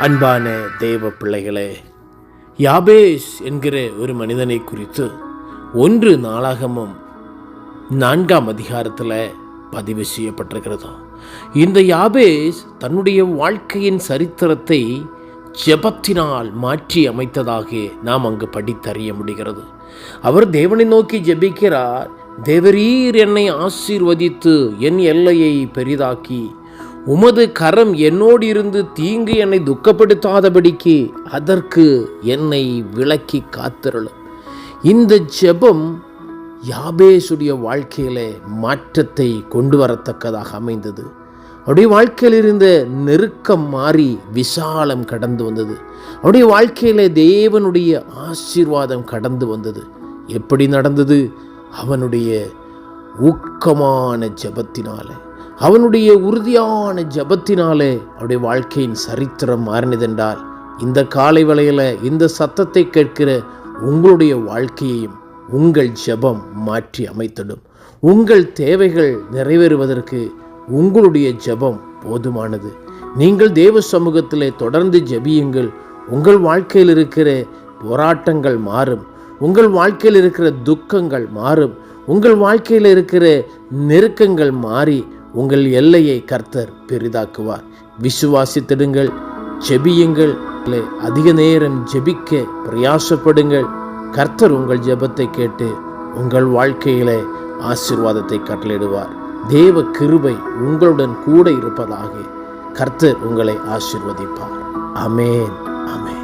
அன்பான தேவ பிள்ளைகளே, யாபேஸ் என்கிற ஒரு மனிதனை குறித்து 1 நாளாகமம் 4ஆம் அதிகாரத்தில் பதிவு செய்யப்பட்டிருக்கிறது. இந்த யாபேஸ் தன்னுடைய வாழ்க்கையின் சரித்திரத்தை ஜெபத்தினால் மாற்றி அமைத்ததாக நாம் அங்கு படித்தறிய முடிகிறது. அவர் தேவனை நோக்கி ஜெபிக்கிறார். தேவரீர் என்னை ஆசீர்வதித்து என் எல்லையை பெரிதாக்கி உமது கரம் என்னோடு இருந்து தீங்கு என்னை துக்கப்படுத்தாதபடிக்கு அதற்கு என்னை விலக்கி காத்திரளும். இந்த ஜெபம் யாபேசுடைய வாழ்க்கையிலே மாற்றத்தை கொண்டு வரத்தக்கதாக அமைந்தது. அவருடைய வாழ்க்கையில் இருந்த நெருக்கம் மாறி விசாலம் கடந்து வந்தது. அவருடைய வாழ்க்கையிலே தேவனுடைய ஆசீர்வாதம் கடந்து வந்தது. எப்படி நடந்தது? அவனுடைய ஊக்கமான ஜெபத்தினாலே, அவனுடைய உறுதியான ஜெபத்தினாலே அவருடைய வாழ்க்கையின் சரித்திரம் மாறினதென்றால், இந்த காலை வேளையில் இந்த சத்தத்தை கேட்கிற உங்களுடைய வாழ்க்கையையும் உங்கள் ஜெபம் மாற்றி அமைத்திடும். உங்கள் தேவைகள் நிறைவேறுவதற்கு உங்களுடைய ஜெபம் போதுமானது. நீங்கள் தேவ சமூகத்திலே தொடர்ந்து ஜெபியுங்கள். உங்கள் வாழ்க்கையில் இருக்கிற போராட்டங்கள் மாறும். உங்கள் வாழ்க்கையில் இருக்கிற துக்கங்கள் மாறும். உங்கள் வாழ்க்கையில் இருக்கிற நெருக்கங்கள் மாறி உங்கள் எல்லையை கர்த்தர் பெரிதாக்குவார். விசுவாசித்திடுங்கள், ஜெபியுங்கள். அதிக நேரம் ஜெபிக்க பிரயாசப்படுங்கள். கர்த்தர் உங்கள் ஜெபத்தை கேட்டு உங்கள் வாழ்க்கையிலே ஆசீர்வாதத்தை கட்டளையிடுவார். தேவ கிருபை உங்களுடன் கூட இருப்பதாக. கர்த்தர் உங்களை ஆசீர்வதிப்பார். ஆமென், ஆமென்.